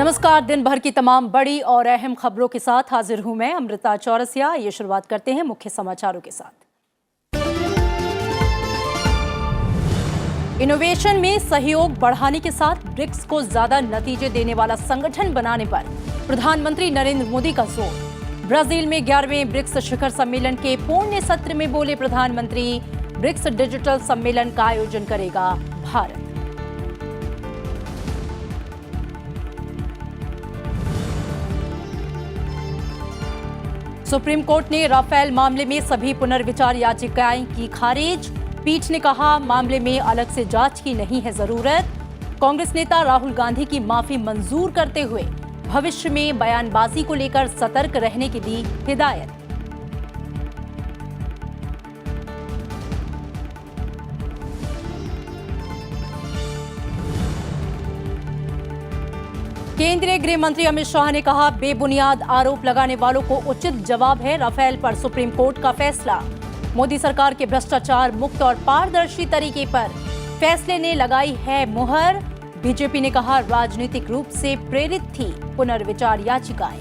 नमस्कार। दिन भर की तमाम बड़ी और अहम खबरों के साथ हाजिर हूं मैं अमृता चौरसिया। ये शुरुआत करते हैं मुख्य समाचारों के साथ। इनोवेशन में सहयोग बढ़ाने के साथ ब्रिक्स को ज्यादा नतीजे देने वाला संगठन बनाने पर प्रधानमंत्री नरेंद्र मोदी का जोर। ब्राजील में 11वें ब्रिक्स शिखर सम्मेलन के पूर्ण सत्र में बोले प्रधानमंत्री, ब्रिक्स डिजिटल सम्मेलन का आयोजन करेगा भारत। सुप्रीम कोर्ट ने राफेल मामले में सभी पुनर्विचार याचिकाएं की खारिज। पीठ ने कहा, मामले में अलग से जांच की नहीं है जरूरत। कांग्रेस नेता राहुल गांधी की माफी मंजूर करते हुए भविष्य में बयानबाजी को लेकर सतर्क रहने की दी हिदायत। केंद्रीय गृह मंत्री अमित शाह ने कहा, बेबुनियाद आरोप लगाने वालों को उचित जवाब है। राफेल पर सुप्रीम कोर्ट का फैसला। मोदी सरकार के भ्रष्टाचार मुक्त और पारदर्शी तरीके पर फैसले ने लगाई है मुहर। बीजेपी ने कहा, राजनीतिक रूप से प्रेरित थी पुनर्विचार याचिकाएं।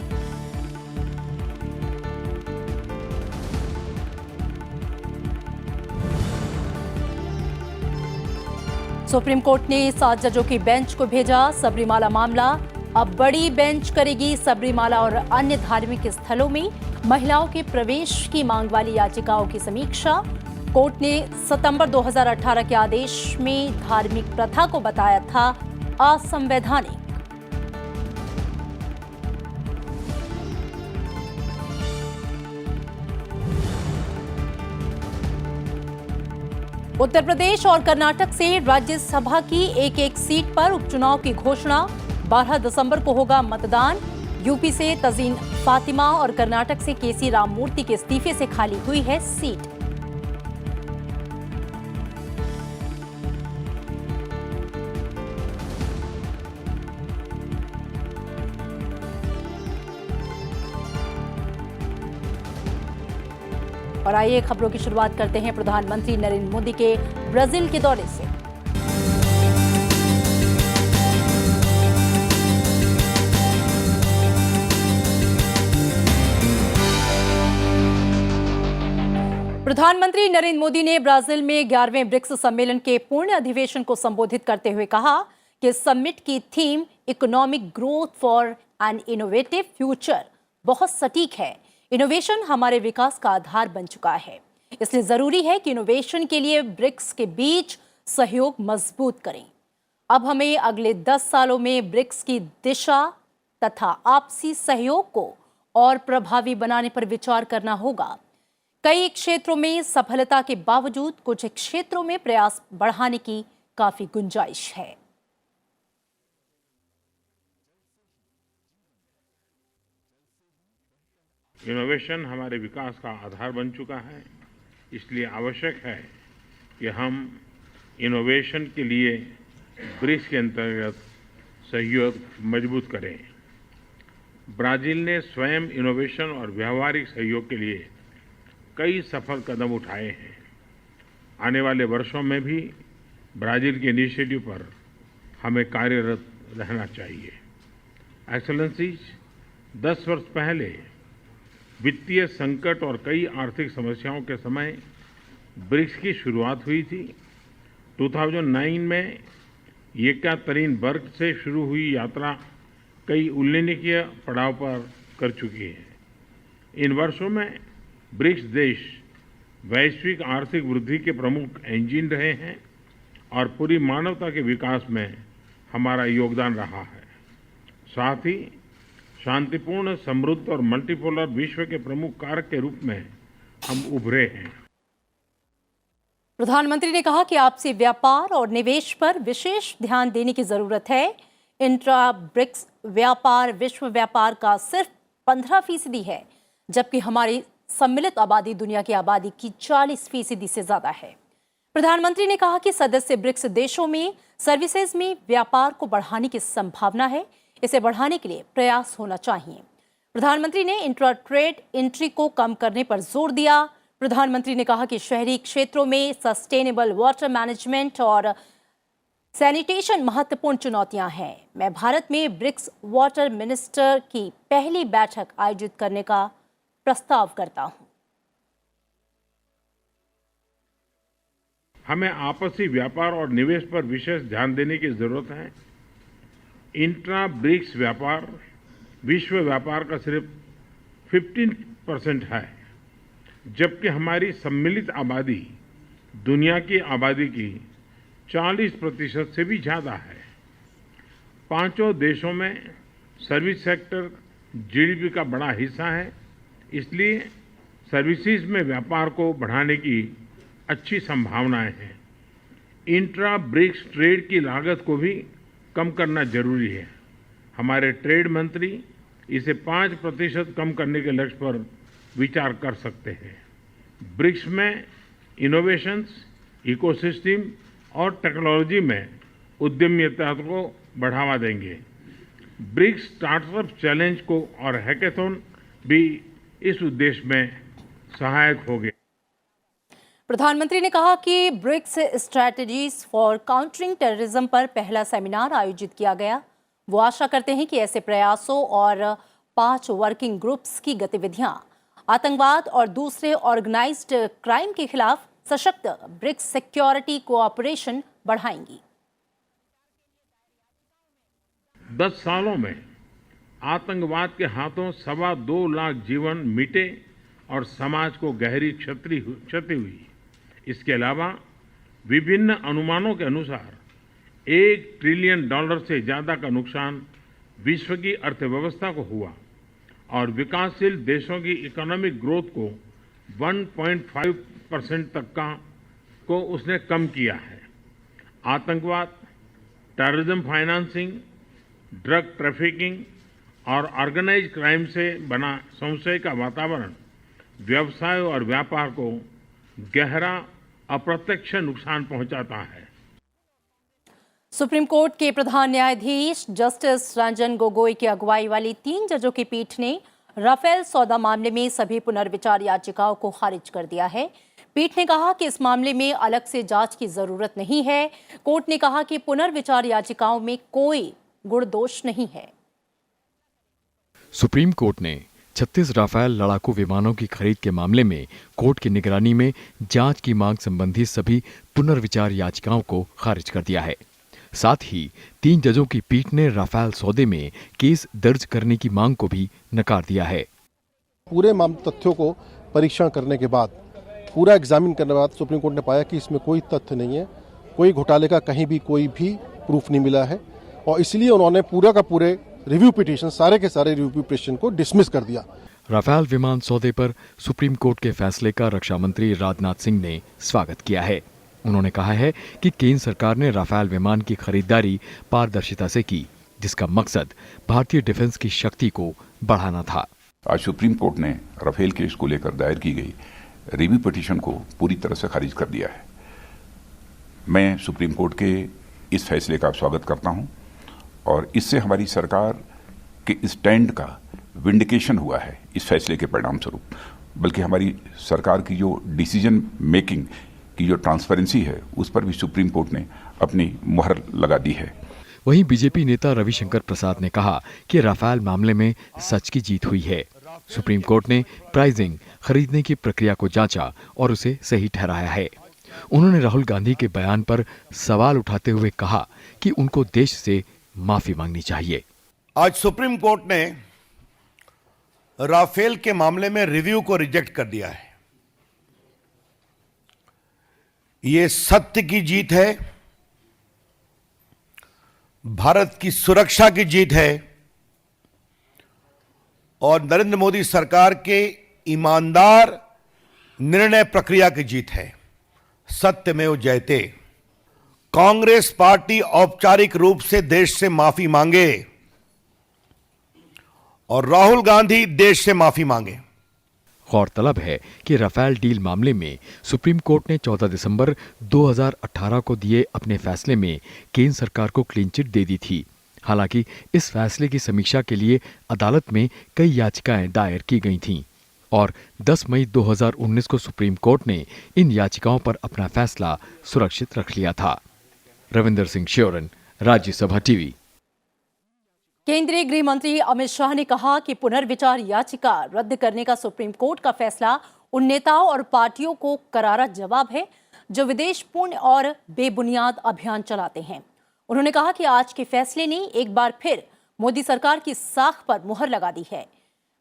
सुप्रीम कोर्ट ने 7 जजों की बेंच को भेजा सबरीमाला मामला। अब बड़ी बेंच करेगी सबरीमाला और अन्य धार्मिक स्थलों में महिलाओं के प्रवेश की मांग वाली याचिकाओं की समीक्षा। कोर्ट ने सितंबर 2018 के आदेश में धार्मिक प्रथा को बताया था असंवैधानिक। उत्तर प्रदेश और कर्नाटक से राज्यसभा की एक सीट पर उपचुनाव की घोषणा। 12 दिसंबर को होगा मतदान। यूपी से तजीन फातिमा और कर्नाटक से केसी राममूर्ति के इस्तीफे से खाली हुई है सीट। और आइए खबरों की शुरुआत करते हैं प्रधानमंत्री नरेंद्र मोदी के ब्राजील के दौरे से। प्रधानमंत्री नरेंद्र मोदी ने ब्राजील में 11वें ब्रिक्स सम्मेलन के पूर्ण अधिवेशन को संबोधित करते हुए कहा कि समिट की theme economic growth for an innovative future बहुत सटीक है। इनोवेशन हमारे विकास का आधार बन चुका है, इसलिए जरूरी है कि इनोवेशन के लिए ब्रिक्स के बीच सहयोग मजबूत करें। अब हमें अगले 10 सालों में ब्रिक्स की दिशा तथा आपसी सहयोग को और प्रभावी बनाने पर विचार करना होगा। कई क्षेत्रों में सफलता के बावजूद कुछ क्षेत्रों में प्रयास बढ़ाने की काफी गुंजाइश है। इनोवेशन हमारे विकास का आधार बन चुका है, इसलिए आवश्यक है कि हम इनोवेशन के लिए ब्रिक्स के अंतर्गत सहयोग मजबूत करें। ब्राजील ने स्वयं इनोवेशन और व्यावहारिक सहयोग के लिए कई सफल कदम उठाए हैं। आने वाले वर्षों में भी ब्राजील के इनिशिएटिव पर हमें कार्यरत रहना चाहिए। एक्सेलेंसीज, 10 वर्ष पहले वित्तीय संकट और कई आर्थिक समस्याओं के समय ब्रिक्स की शुरुआत हुई थी। 2009 में येकातेरिन बर्ग से शुरू हुई यात्रा कई उल्लेखनीय पड़ाव पर कर चुकी है। इन वर्षों में ब्रिक्स देश वैश्विक आर्थिक वृद्धि के प्रमुख इंजन रहे हैं और पूरी मानवता के विकास में हमारा योगदान रहा है। साथ ही शांतिपूर्ण, समृद्ध और मल्टीपोलर विश्व के प्रमुख कारक के रूप में हम उभरे हैं। प्रधानमंत्री ने कहा कि आपसी व्यापार और निवेश पर विशेष ध्यान देने की जरूरत है। इंट्रा ब्रिक्स व्यापार विश्व व्यापार का सिर्फ 15% है, जबकि हमारी सम्मिलित आबादी दुनिया की आबादी की 40% से ज्यादा है। प्रधानमंत्री ने कहा कि सदस्य ब्रिक्स देशों में सर्विसेज में व्यापार को बढ़ाने की संभावना है। इसे बढ़ाने के लिए प्रयास होना चाहिए। प्रधानमंत्री ने इंट्रा ट्रेड एंट्री को कम करने पर जोर दिया। प्रधानमंत्री ने कहा कि शहरी क्षेत्रों में सस्टेनेबल वाटर मैनेजमेंट और सैनिटेशन महत्वपूर्ण चुनौतियां हैं। मैं भारत में ब्रिक्स वाटर मिनिस्टर की पहली बैठक आयोजित करने का प्रस्ताव करता हूं। हमें आपसी व्यापार और निवेश पर विशेष ध्यान देने की जरूरत है। इंट्रा ब्रिक्स व्यापार विश्व व्यापार का सिर्फ 15% है, जबकि हमारी सम्मिलित आबादी दुनिया की आबादी की 40% से भी ज्यादा है। पांचों देशों में सर्विस सेक्टर जीडीपी का बड़ा हिस्सा है, इसलिए सर्विसेज में व्यापार को बढ़ाने की अच्छी संभावनाएं हैं। इंट्रा ब्रिक्स ट्रेड की लागत को भी कम करना जरूरी है। हमारे ट्रेड मंत्री इसे 5% कम करने के लक्ष्य पर विचार कर सकते हैं। ब्रिक्स में इनोवेशंस, इकोसिस्टम और टेक्नोलॉजी में उद्यमिता को बढ़ावा देंगे। ब्रिक्स स्टार्टअप चैलेंज को और हैकेथॉन भी इस उद्देश्य में सहायक होंगे। प्रधानमंत्री ने कहा कि BRICS strategies for countering terrorism पर पहला सेमिनार आयोजित किया गया। वो आशा करते हैं कि ऐसे प्रयासों और 5 वर्किंग ग्रुप्स की गतिविधियां आतंकवाद और दूसरे ऑर्गेनाइज्ड क्राइम के खिलाफ सशक्त ब्रिक्स सिक्योरिटी कोऑपरेशन बढ़ाएंगी। 10 सालों में आतंकवाद के हाथों 2.25 लाख जीवन मिटे और समाज को गहरी क्षति हुई। इसके अलावा विभिन्न अनुमानों के अनुसार $1 ट्रिलियन से ज्यादा का नुकसान विश्व की अर्थव्यवस्था को हुआ और विकासशील देशों की इकोनॉमिक ग्रोथ को 1.5% तक को उसने कम किया है। आतंकवाद, टेररिज्म फाइनेंसिंग, ड्रग ट्रैफिकिंग और ऑर्गेनाइज्ड क्राइम से बना संशय का वातावरण व्यवसाय और व्यापार को गहरा अप्रत्यक्ष नुकसान पहुंचाता है। सुप्रीम कोर्ट के प्रधान न्यायाधीश जस्टिस रंजन गोगोई की अगुवाई वाली 3 जजों की पीठ ने राफेल सौदा मामले में सभी पुनर्विचार याचिकाओं को खारिज कर दिया है। पीठ ने कहा कि इस मामले में अलग से जांच की जरूरत नहीं है। कोर्ट ने कहा कि पुनर्विचार याचिकाओं में कोई गुण दोष नहीं है। सुप्रीम कोर्ट ने 36 राफेल लड़ाकू विमानों की खरीद के मामले में कोर्ट की निगरानी में जांच की मांग संबंधी सभी पुनर्विचार याचिकाओं को खारिज कर दिया है। साथ ही 3 जजों की पीठ ने राफेल सौदे में केस दर्ज करने की मांग को भी नकार दिया है। पूरे तथ्यों को परीक्षण करने के बाद, पूरा एग्जामिन करने के बाद सुप्रीम कोर्ट ने पाया कि इसमें कोई तथ्य नहीं है, कोई घोटाले का कहीं भी कोई भी प्रूफ नहीं मिला है और इसलिए उन्होंने पूरा का पूरे रिव्यू पिटीशन, सारे के सारे रिव्यू पिटीशन को डिसमिस कर दिया। राफेल विमान सौदे पर सुप्रीम कोर्ट के फैसले का रक्षा मंत्री राजनाथ सिंह ने स्वागत किया है। उन्होंने कहा है कि केंद्र सरकार ने राफेल विमान की खरीदारी पारदर्शिता से की, जिसका मकसद भारतीय डिफेंस की शक्ति को बढ़ाना था। आज सुप्रीम कोर्ट ने राफेल केस को लेकर दायर की गई रिव्यू पिटीशन को पूरी तरह से खारिज कर दिया है। मैं सुप्रीम कोर्ट के इस फैसले का स्वागत करता हूं और इससे हमारी सरकार के स्टैंड का विंडिकेशन हुआ है इस फैसले के परिणाम स्वरूप। बल्कि हमारी सरकार की जो डिसीजन मेकिंग की जो ट्रांसपेरेंसी है, उस पर भी सुप्रीम कोर्ट ने अपनी मुहर लगा दी है। वहीं बीजेपी नेता रविशंकर प्रसाद ने कहा कि राफेल मामले में सच की जीत हुई है। सुप्रीम कोर्ट ने प्राइसिंग, खरीदने की प्रक्रिया को जांचा और उसे सही ठहराया है। उन्होंने राहुल गांधी के बयान पर सवाल उठाते हुए कहा कि उनको देश से माफी मांगनी चाहिए। आज सुप्रीम कोर्ट ने राफेल के मामले में रिव्यू को रिजेक्ट कर दिया है। ये सत्य की जीत है, भारत की सुरक्षा की जीत है और नरेंद्र मोदी सरकार के ईमानदार निर्णय प्रक्रिया की जीत है। सत्यमेव जयते। कांग्रेस पार्टी औपचारिक रूप से देश से माफी मांगे और राहुल गांधी देश से माफी मांगे। गौरतलब है कि राफेल डील मामले में सुप्रीम कोर्ट ने 14 दिसंबर 2018 को दिए अपने फैसले में केंद्र सरकार को क्लीन चिट दे दी थी। हालांकि इस फैसले की समीक्षा के लिए अदालत में कई याचिकाएं दायर की गई थीं और 10 मई 2019 को सुप्रीम कोर्ट ने इन याचिकाओं पर अपना फैसला सुरक्षित रख लिया था। रविंदर सिंह श्योरन, राज्यसभा टीवी। केंद्रीय गृह मंत्री अमित शाह ने कहा कि पुनर्विचार याचिका रद्द करने का सुप्रीम कोर्ट का फैसला उन नेताओं और पार्टियों को करारा जवाब है जो विदेशपूर्ण और बेबुनियाद अभियान चलाते हैं। उन्होंने कहा कि आज के फैसले ने एक बार फिर मोदी सरकार की साख पर मुहर लगा दी है।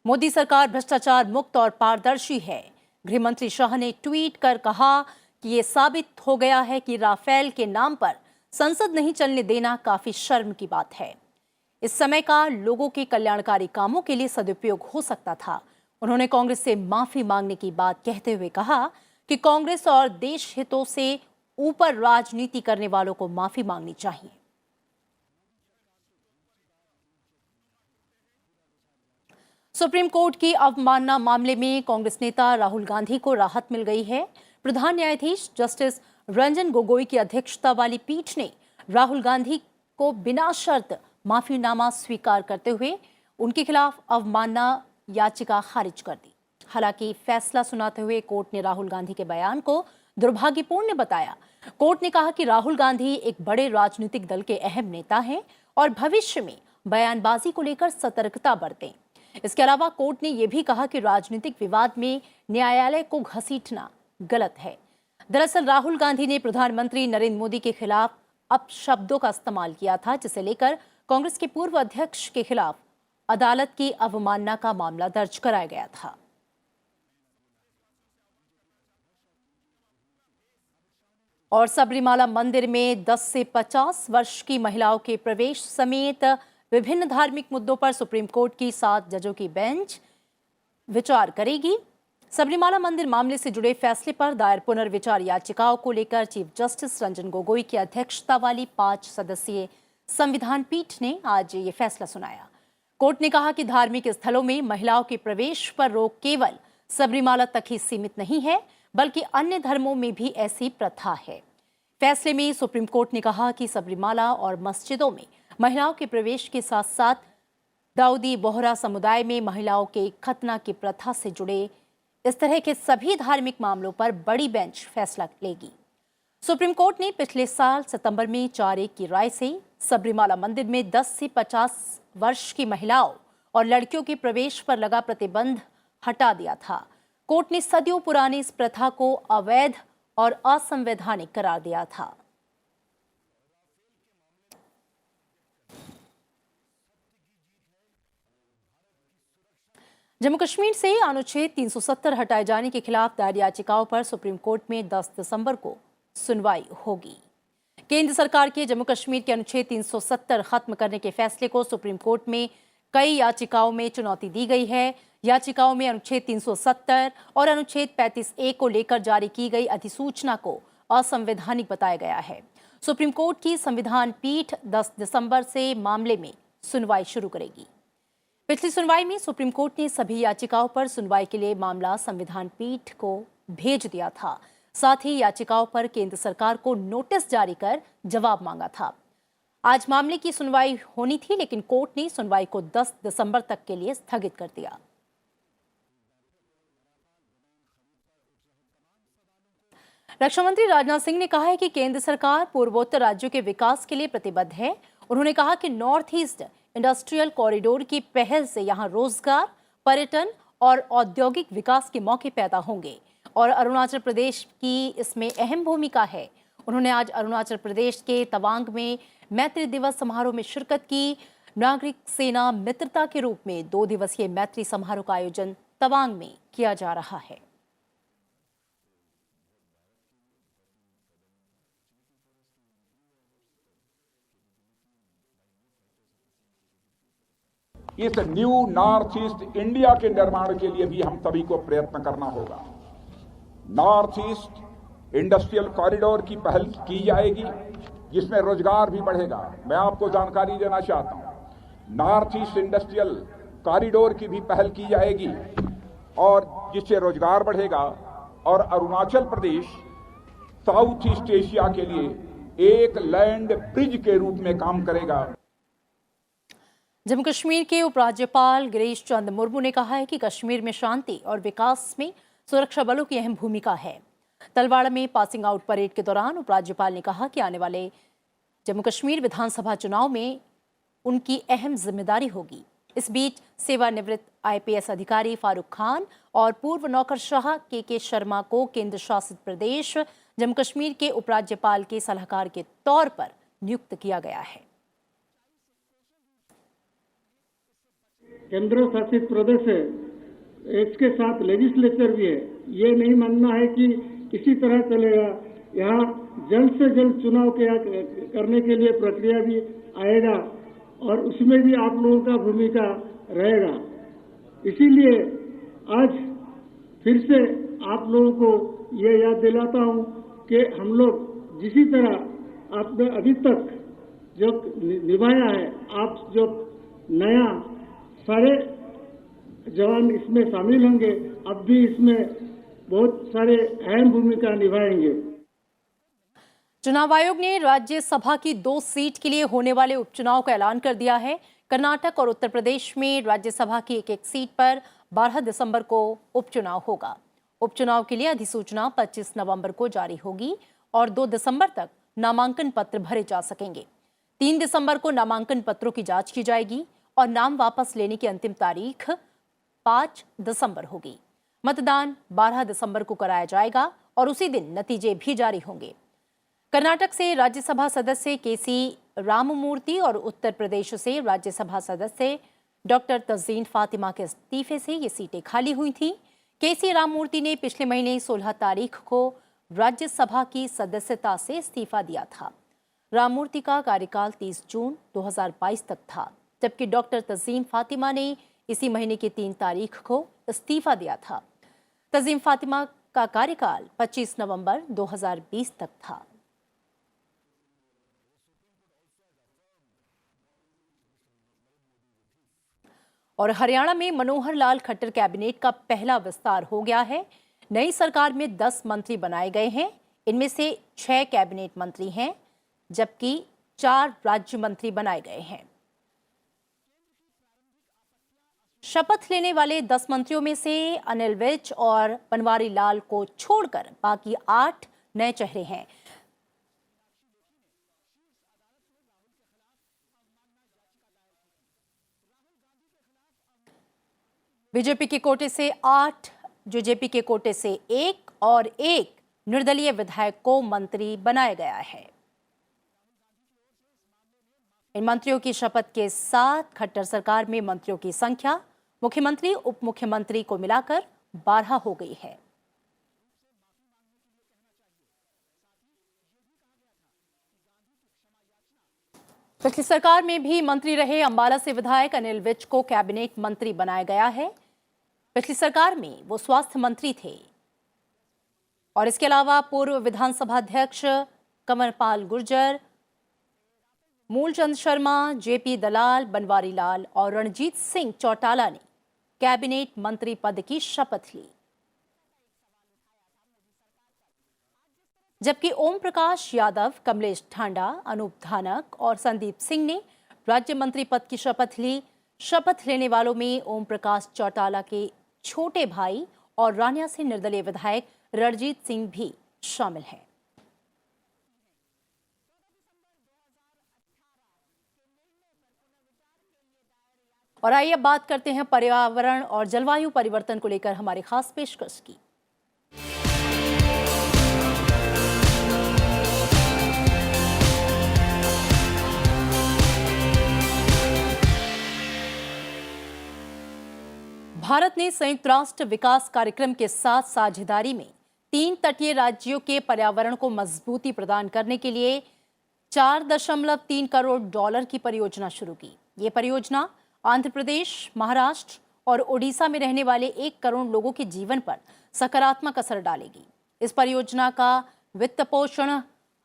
मोदी सरकार भ्रष्टाचार मुक्त और पारदर्शी है। गृह मंत्री शाह ने ट्वीट कर कहा कि ये साबित हो गया है कि राफेल के नाम पर संसद नहीं चलने देना काफी शर्म की बात है। इस समय का लोगों के कल्याणकारी कामों के लिए सदुपयोग हो सकता था। उन्होंने कांग्रेस से माफी मांगने की बात कहते हुए कहा कि कांग्रेस और देश हितों से ऊपर राजनीति करने वालों को माफी मांगनी चाहिए। सुप्रीम कोर्ट की अवमानना मामले में कांग्रेस नेता राहुल गांधी को राहत मिल गई है। प्रधान न्यायाधीश जस्टिस रंजन गोगोई की अध्यक्षता वाली पीठ ने राहुल गांधी को बिना शर्त माफीनामा स्वीकार करते हुए उनके खिलाफ अवमानना याचिका खारिज कर दी। हालांकि फैसला सुनाते हुए कोर्ट ने राहुल गांधी के बयान को दुर्भाग्यपूर्ण बताया। कोर्ट ने कहा कि राहुल गांधी एक बड़े राजनीतिक दल के अहम नेता हैं और भविष्य में बयानबाजी को लेकर सतर्कता बरतें। इसके अलावा कोर्ट ने यह भी कहा कि राजनीतिक विवाद में न्यायालय को घसीटना गलत है। दरअसल राहुल गांधी ने प्रधानमंत्री नरेंद्र मोदी के खिलाफ अपशब्दों का इस्तेमाल किया था, जिसे लेकर कांग्रेस के पूर्व अध्यक्ष के खिलाफ अदालत की अवमानना का मामला दर्ज कराया गया था। और सबरीमाला मंदिर में 10 से 50 वर्ष की महिलाओं के प्रवेश समेत विभिन्न धार्मिक मुद्दों पर सुप्रीम कोर्ट की 7 जजों की बेंच विचार करेगी। सबरीमाला मंदिर मामले से जुड़े फैसले पर दायर पुनर्विचार याचिकाओं को लेकर चीफ जस्टिस रंजन गोगोई की अध्यक्षता वाली 5 सदस्यीय संविधान पीठ ने आज ये फैसला सुनाया। कोर्ट ने कहा कि धार्मिक स्थलों में महिलाओं के प्रवेश पर रोक केवल सबरीमाला तक ही सीमित नहीं है, बल्कि अन्य धर्मों में भी ऐसी प्रथा है। फैसले में सुप्रीम कोर्ट ने कहा कि सबरीमाला और मस्जिदों में महिलाओं के प्रवेश के साथ साथ दाऊदी बोहरा समुदाय में महिलाओं के खतना की प्रथा से जुड़े इस तरह के सभी धार्मिक मामलों पर बड़ी बेंच फैसला लेगी। सुप्रीम कोर्ट ने पिछले साल सितंबर में 4-1 की राय से सबरीमाला मंदिर में 10 से 50 वर्ष की महिलाओं और लड़कियों के प्रवेश पर लगा प्रतिबंध हटा दिया था। कोर्ट ने सदियों पुरानी इस प्रथा को अवैध और असंवैधानिक करार दिया था। जम्मू कश्मीर से अनुच्छेद 370 हटाए जाने के खिलाफ दायर याचिकाओं पर सुप्रीम कोर्ट में 10 दिसंबर को सुनवाई होगी। केंद्र सरकार के जम्मू कश्मीर के अनुच्छेद 370 खत्म करने के फैसले को सुप्रीम कोर्ट में कई याचिकाओं में चुनौती दी गई है। याचिकाओं में अनुच्छेद 370 और अनुच्छेद 35A को लेकर जारी की गई अधिसूचना को असंवैधानिक बताया गया है। सुप्रीम कोर्ट की संविधान पीठ 10 दिसंबर से मामले में सुनवाई शुरू करेगी। पिछली सुनवाई में सुप्रीम कोर्ट ने सभी याचिकाओं पर सुनवाई के लिए मामला संविधान पीठ को भेज दिया था। साथ ही याचिकाओं पर केंद्र सरकार को नोटिस जारी कर जवाब मांगा था। आज मामले की सुनवाई होनी थी, लेकिन कोर्ट ने सुनवाई को 10 दिसंबर तक के लिए स्थगित कर दिया। रक्षा मंत्री राजनाथ सिंह ने कहा है कि केंद्र सरकार पूर्वोत्तर राज्यों के विकास के लिए प्रतिबद्ध है। उन्होंने कहा कि नॉर्थ ईस्ट इंडस्ट्रियल कॉरिडोर की पहल से यहां रोजगार, पर्यटन और औद्योगिक विकास के मौके पैदा होंगे और अरुणाचल प्रदेश की इसमें अहम भूमिका है। उन्होंने आज अरुणाचल प्रदेश के तवांग में मैत्री दिवस समारोह में शिरकत की। नागरिक सेना मित्रता के रूप में 2 दिवसीय मैत्री समारोह का आयोजन तवांग में किया जा रहा है। इस न्यू नॉर्थ ईस्ट इंडिया के निर्माण के लिए भी हम सभी को प्रयत्न करना होगा। नॉर्थ ईस्ट इंडस्ट्रियल कॉरिडोर की पहल की जाएगी, जिसमें रोजगार भी बढ़ेगा। मैं आपको जानकारी देना चाहता हूं, नॉर्थ ईस्ट इंडस्ट्रियल कॉरिडोर की भी पहल की जाएगी और जिससे रोजगार बढ़ेगा और Arunachal Pradesh south east Asia के लिए एक लैंड ब्रिज के रूप में काम करेगा। जम्मू कश्मीर के उपराज्यपाल गिरीश चंद्र मुर्मू ने कहा है कि कश्मीर में शांति और विकास में सुरक्षा बलों की अहम भूमिका है। तलवाड़ा में पासिंग आउट परेड के दौरान उपराज्यपाल ने कहा कि आने वाले जम्मू कश्मीर विधानसभा चुनाव में उनकी अहम जिम्मेदारी होगी। इस बीच सेवानिवृत्त IPS अधिकारी फारूक खान और पूर्व नौकरशाह KK शर्मा को केंद्र शासित प्रदेश जम्मू कश्मीर के उपराज्यपाल के सलाहकार के तौर पर नियुक्त किया गया है। केंद्र शासित प्रदेश है, इसके साथ लेजिस्लेचर भी है। ये नहीं मानना है कि किसी तरह चलेगा। यहाँ जल्द से जल्द चुनाव करने के लिए प्रक्रिया भी आएगा और उसमें भी आप लोगों का भूमिका रहेगा। इसीलिए आज फिर से आप लोगों को ये याद दिलाता हूँ कि हम लोग जिसी तरह आपने अभी तक जो निभाया है, आप जो नया सारे जवान इसमें शामिल होंगे, अब भी इसमें बहुत सारे अहम भूमिका निभाएंगे। चुनाव आयोग ने राज्यसभा की 2 सीट के लिए होने वाले उपचुनाव का ऐलान कर दिया है। कर्नाटक और उत्तर प्रदेश में राज्यसभा की एक सीट पर 12 दिसंबर को उपचुनाव होगा। उपचुनाव के लिए अधिसूचना 25 नवंबर को जारी होगी और 2 दिसंबर तक नामांकन पत्र भरे जा सकेंगे। 3 दिसंबर को नामांकन पत्रों की जांच की जाएगी और नाम वापस लेने की अंतिम तारीख 5 दिसंबर होगी। मतदान 12 दिसंबर को कराया जाएगा और उसी दिन नतीजे भी जारी होंगे। कर्नाटक से राज्यसभा सदस्य KC राममूर्ति और उत्तर प्रदेश से राज्यसभा सदस्य डॉक्टर तज़ीन फातिमा के इस्तीफे से ये सीटें खाली हुई थीं। KC राममूर्ति ने पिछले महीने 16 तारीख को राज्यसभा की सदस्यता से इस्तीफा दिया था। राममूर्ति का कार्यकाल 30 जून 2022 तक था, जबकि डॉक्टर तज़ीन फातिमा ने इसी महीने की 3 तारीख को इस्तीफा दिया था। तज़ीन फातिमा का कार्यकाल 25 नवंबर 2020 तक था। और हरियाणा में मनोहर लाल खट्टर कैबिनेट का पहला विस्तार हो गया है। नई सरकार में 10 मंत्री बनाए गए हैं। इनमें से 6 कैबिनेट मंत्री हैं, जबकि 4 राज्य मंत्री बनाए गए हैं। शपथ लेने वाले 10 मंत्रियों में से अनिल विज और बनवारी लाल को छोड़कर बाकी 8 नए चेहरे हैं। बीजेपी के कोटे से 8, जेजेपी के कोटे से 1 और 1 निर्दलीय विधायक को मंत्री बनाया गया है। इन मंत्रियों की शपथ के साथ खट्टर सरकार में मंत्रियों की संख्या मुख्यमंत्री उप मुख्यमंत्री को मिलाकर 12 हो गई है। पिछली सरकार में भी मंत्री रहे अंबाला से विधायक अनिल विज को कैबिनेट मंत्री बनाया गया है। पिछली सरकार में वो स्वास्थ्य मंत्री थे और इसके अलावा पूर्व विधानसभा अध्यक्ष कंवरपाल गुर्जर, मूलचंद शर्मा, JP दलाल, बनवारी लाल और रणजीत सिंह चौटाला ने कैबिनेट मंत्री पद की शपथ ली, जबकि ओम प्रकाश यादव, कमलेश ढांडा, अनूप धानक और संदीप सिंह ने राज्य मंत्री पद की शपथ ली। शपथ लेने वालों में ओम प्रकाश चौटाला के छोटे भाई और रानिया से निर्दलीय विधायक रणजीत सिंह भी शामिल हैं। और आइए अब बात करते हैं पर्यावरण और जलवायु परिवर्तन को लेकर हमारी खास पेशकश की। भारत ने संयुक्त राष्ट्र विकास कार्यक्रम के साथ साझेदारी में 3 तटीय राज्यों के पर्यावरण को मजबूती प्रदान करने के लिए 4.3 करोड़ डॉलर की परियोजना शुरू की। ये परियोजना आंध्र प्रदेश, महाराष्ट्र और ओडिशा में रहने वाले 1 करोड़ लोगों के जीवन पर सकारात्मक असर डालेगी। इस परियोजना का वित्त पोषण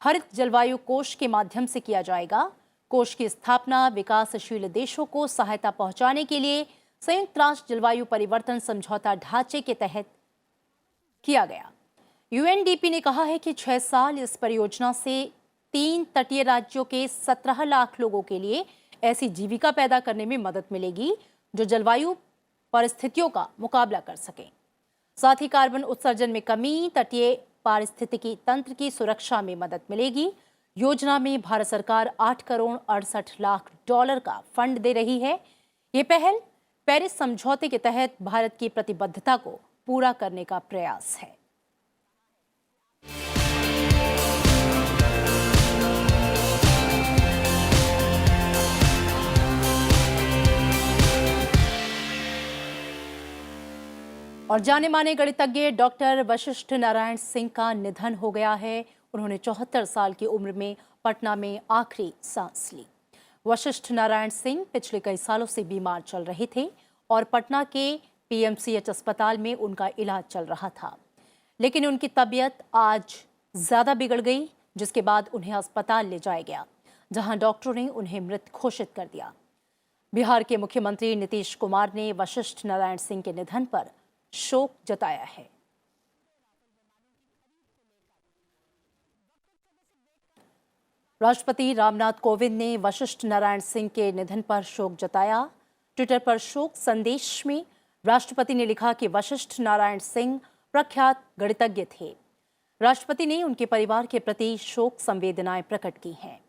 हरित जलवायु कोष के माध्यम से किया जाएगा। कोष की स्थापना विकासशील देशों को सहायता पहुंचाने के लिए संयुक्त राष्ट्र जलवायु परिवर्तन समझौता ढांचे के तहत किया गया। UNDP ने कहा है कि 6 साल इस परियोजना से 3 तटीय राज्यों के 17 लाख लोगों के लिए ऐसी जीविका पैदा करने में मदद मिलेगी जो जलवायु परिस्थितियों का मुकाबला कर सकें। साथ ही कार्बन उत्सर्जन में कमी, तटीय पारिस्थितिकी तंत्र की सुरक्षा में मदद मिलेगी। योजना में भारत सरकार 8 करोड़ 68 लाख डॉलर का फंड दे रही है। ये पहल पेरिस समझौते के तहत भारत की प्रतिबद्धता को पूरा करने का प्रयास है। और जाने माने गणितज्ञ डॉक्टर वशिष्ठ नारायण सिंह का निधन हो गया है। उन्होंने 74 साल की उम्र में पटना में आखिरी सांस ली। वशिष्ठ नारायण सिंह पिछले कई सालों से बीमार चल रहे थे और पटना के पीएमसीएच अस्पताल में उनका इलाज चल रहा था, लेकिन उनकी तबीयत आज ज्यादा बिगड़ गई, जिसके बाद उन्हें अस्पताल ले जाया गया, जहां डॉक्टरों ने उन्हें मृत घोषित कर दिया। बिहार के मुख्यमंत्री नीतीश कुमार ने वशिष्ठ नारायण सिंह के निधन पर शोक जताया है। राष्ट्रपति रामनाथ कोविंद ने वशिष्ठ नारायण सिंह के निधन पर शोक जताया। ट्विटर पर शोक संदेश में राष्ट्रपति ने लिखा कि वशिष्ठ नारायण सिंह प्रख्यात गणितज्ञ थे। राष्ट्रपति ने उनके परिवार के प्रति शोक संवेदनाएं प्रकट की हैं।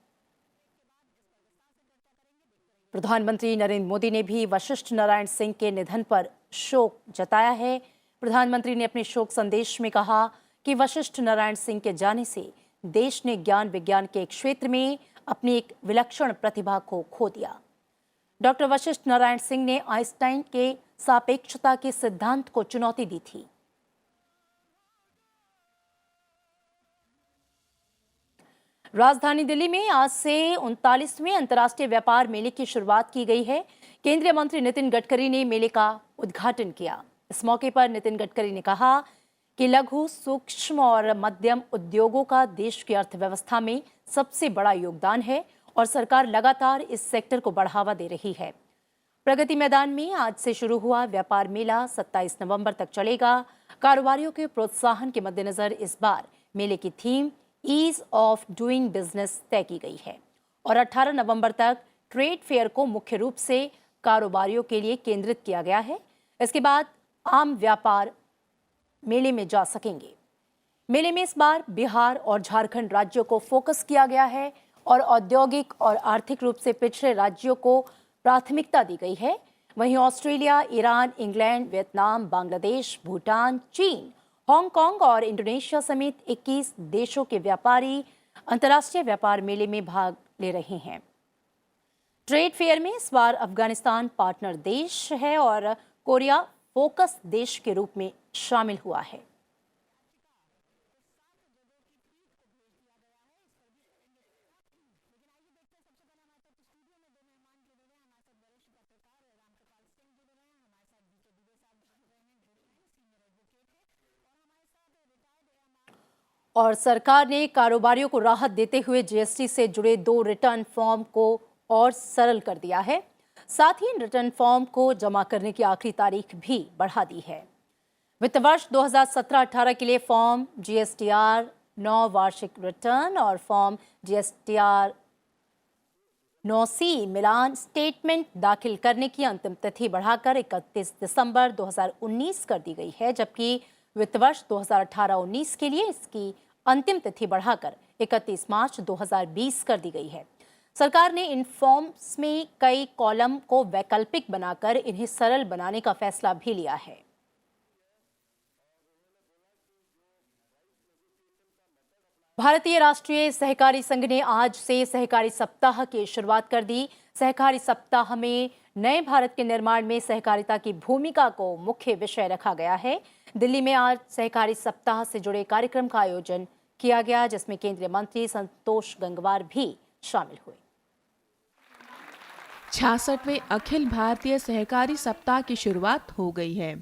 प्रधानमंत्री नरेंद्र मोदी ने भी वशिष्ठ नारायण सिंह के निधन पर शोक जताया है। प्रधानमंत्री ने अपने शोक संदेश में कहा कि वशिष्ठ नारायण सिंह के जाने से देश ने ज्ञान विज्ञान के क्षेत्र में अपनी एक विलक्षण प्रतिभा को खो दिया। डॉक्टर वशिष्ठ नारायण सिंह ने आइंस्टाइन के सापेक्षता के सिद्धांत को चुनौती दी थी। राजधानी दिल्ली में आज से 39वें अंतर्राष्ट्रीय व्यापार मेले की शुरुआत की गई है। केंद्रीय मंत्री नितिन गडकरी ने मेले का उद्घाटन किया। इस मौके पर नितिन गडकरी ने कहा कि लघु, सूक्ष्म और मध्यम उद्योगों का देश की अर्थव्यवस्था में सबसे बड़ा योगदान है और सरकार लगातार इस सेक्टर को बढ़ावा दे रही है। प्रगति मैदान में आज से शुरू हुआ व्यापार मेला 27 नवंबर तक चलेगा। कारोबारियों के प्रोत्साहन के मद्देनजर इस बार मेले की theme ease of doing business तय की गई है और 18 नवंबर तक ट्रेड फेयर को मुख्य रूप से कारोबारियों के लिए केंद्रित किया गया है। इसके बाद आम व्यापार मेले में जा सकेंगे। मेले में इस बार बिहार और झारखंड राज्यों को फोकस किया गया है और औद्योगिक और आर्थिक रूप से पिछड़े राज्यों को प्राथमिकता दी गई है। वहीं Australia, Iran, England, Vietnam, Bangladesh, Bhutan, चीन, हांगकांग और इंडोनेशिया समेत 21 देशों के व्यापारी अंतर्राष्ट्रीय व्यापार मेले में भाग ले रहे हैं। ट्रेड फेयर में इस बार अफगानिस्तान पार्टनर देश है और कोरिया फोकस देश के रूप में शामिल हुआ है। और सरकार ने कारोबारियों को राहत देते हुए जीएसटी से जुड़े 2 रिटर्न फॉर्म को और सरल कर दिया है। साथ ही इन रिटर्न फॉर्म को जमा करने की आखिरी तारीख भी बढ़ा दी है। वित्त वर्ष 2017-18 के लिए फॉर्म जीएसटीआर 9 वार्षिक रिटर्न और फॉर्म जीएसटीआर 9C मिलान स्टेटमेंट दाखिल करने की अंतिम तिथि बढ़ाकर 31 दिसंबर 2019 कर दी गई है, जबकि वित्त वर्ष 2018-19 के लिए इसकी अंतिम तिथि बढ़ाकर 31 मार्च 2020 कर दी गई है। सरकार ने इन फॉर्म्स में कई कॉलम को वैकल्पिक बनाकर इन्हें सरल बनाने का फैसला भी लिया है। भारतीय राष्ट्रीय सहकारी संघ ने आज से सहकारी सप्ताह की शुरुआत कर दी। सहकारी सप्ताह में नए भारत के निर्माण में सहकारिता की भूमिका को मुख्य विषय रखा गया है। दिल्ली में आज सहकारी सप्ताह से जुड़े कार्यक्रम का आयोजन किया गया, जिसमें केंद्रीय मंत्री संतोष गंगवार भी शामिल हुए। 66वें अखिल भारतीय सहकारी सप्ताह की शुरुआत हो गई है।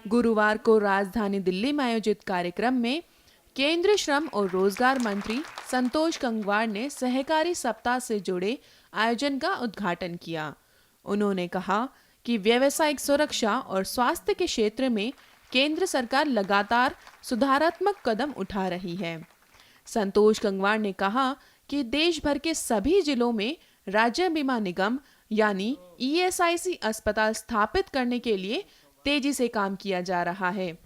गुरुवार को राजधानी दिल्ली में आयोजित कार्यक्रम में केंद्रीय श्रम और रोजगार मंत्री संतोष गंगवार ने सहकारी सप्ताह से जुड़े आयोजन का उद्घाटन किया। उन्होंने कहा कि व्यावसायिक सुरक्षा और स्वास्थ्य के क्षेत्र में केंद्र सरकार लगातार सुधारात्मक कदम उठा रही है। संतोष गंगवार ने कहा कि देश भर के सभी जिलों में राज्य बीमा निगम यानी ESIC अस्पताल स्थापित करने के लिए तेजी से काम किया जा रहा है।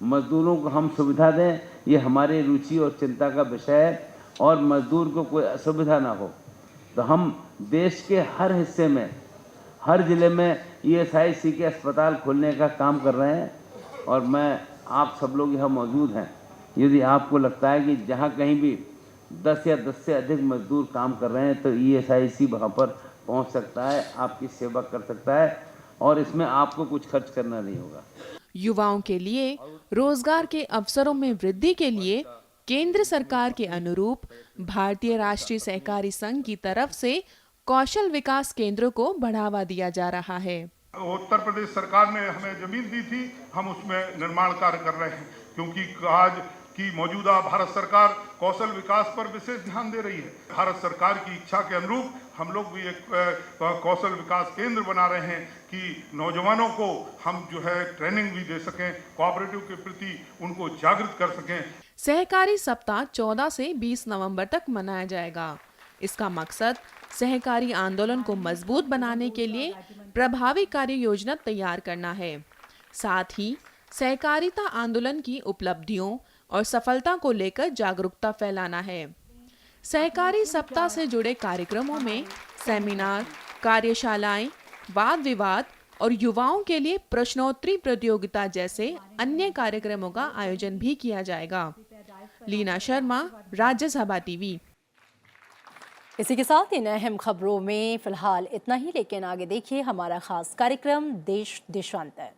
मजदूरों को हम सुविधा दें, ये हमारी रुचि और चिंता का विषय है और मजदूर को कोई असुविधा ना हो, तो हम देश के हर हिस्से में, हर जिले में ESIC के अस्पताल खोलने का काम कर रहे हैं। और मैं, आप सब लोग यहाँ मौजूद हैं, यदि आपको लगता है कि जहाँ कहीं भी 10 या 10 से अधिक मजदूर काम कर रहे हैं तो ESIC वहाँ पर पहुँच सकता है, आपकी सेवा कर सकता है और इसमें आपको कुछ खर्च करना नहीं होगा। युवाओं के लिए रोजगार के अवसरों में वृद्धि के लिए केंद्र सरकार के अनुरूप भारतीय राष्ट्रीय सहकारी संघ की तरफ से कौशल विकास केंद्रों को बढ़ावा दिया जा रहा है। उत्तर प्रदेश सरकार ने हमें जमीन दी थी, हम उसमें निर्माण कार्य कर रहे हैं, क्योंकि आज की मौजूदा भारत सरकार कौशल विकास पर विशेष ध्यान दे रही है। भारत सरकार की इच्छा के अनुरूप हम लोग भी एक कौशल विकास केंद्र बना रहे हैं कि नौजवानों को हम जो है ट्रेनिंग भी दे सकें, कोऑपरेटिव के प्रति उनको जागृत कर सकें। सहकारी सप्ताह 14 से 20 नवंबर तक मनाया जाएगा। इसका मकसद सहकारी आंदोलन को मजबूत बनाने के लिए प्रभावी कार्य योजना तैयार करना है। साथ ही सहकारिता आंदोलन की उपलब्धियों और सफलता को लेकर जागरूकता फैलाना है। सहकारी सप्ताह से जुड़े कार्यक्रमों में सेमिनार, कार्यशालाएं, वाद विवाद और युवाओं के लिए प्रश्नोत्तरी प्रतियोगिता जैसे अन्य कार्यक्रमों का आयोजन भी किया जाएगा। लीना शर्मा, राज्यसभा टीवी। इसी के साथ इन अहम खबरों में फिलहाल इतना ही, लेकिन आगे देखिए हमारा खास कार्यक्रम देश देशांतर।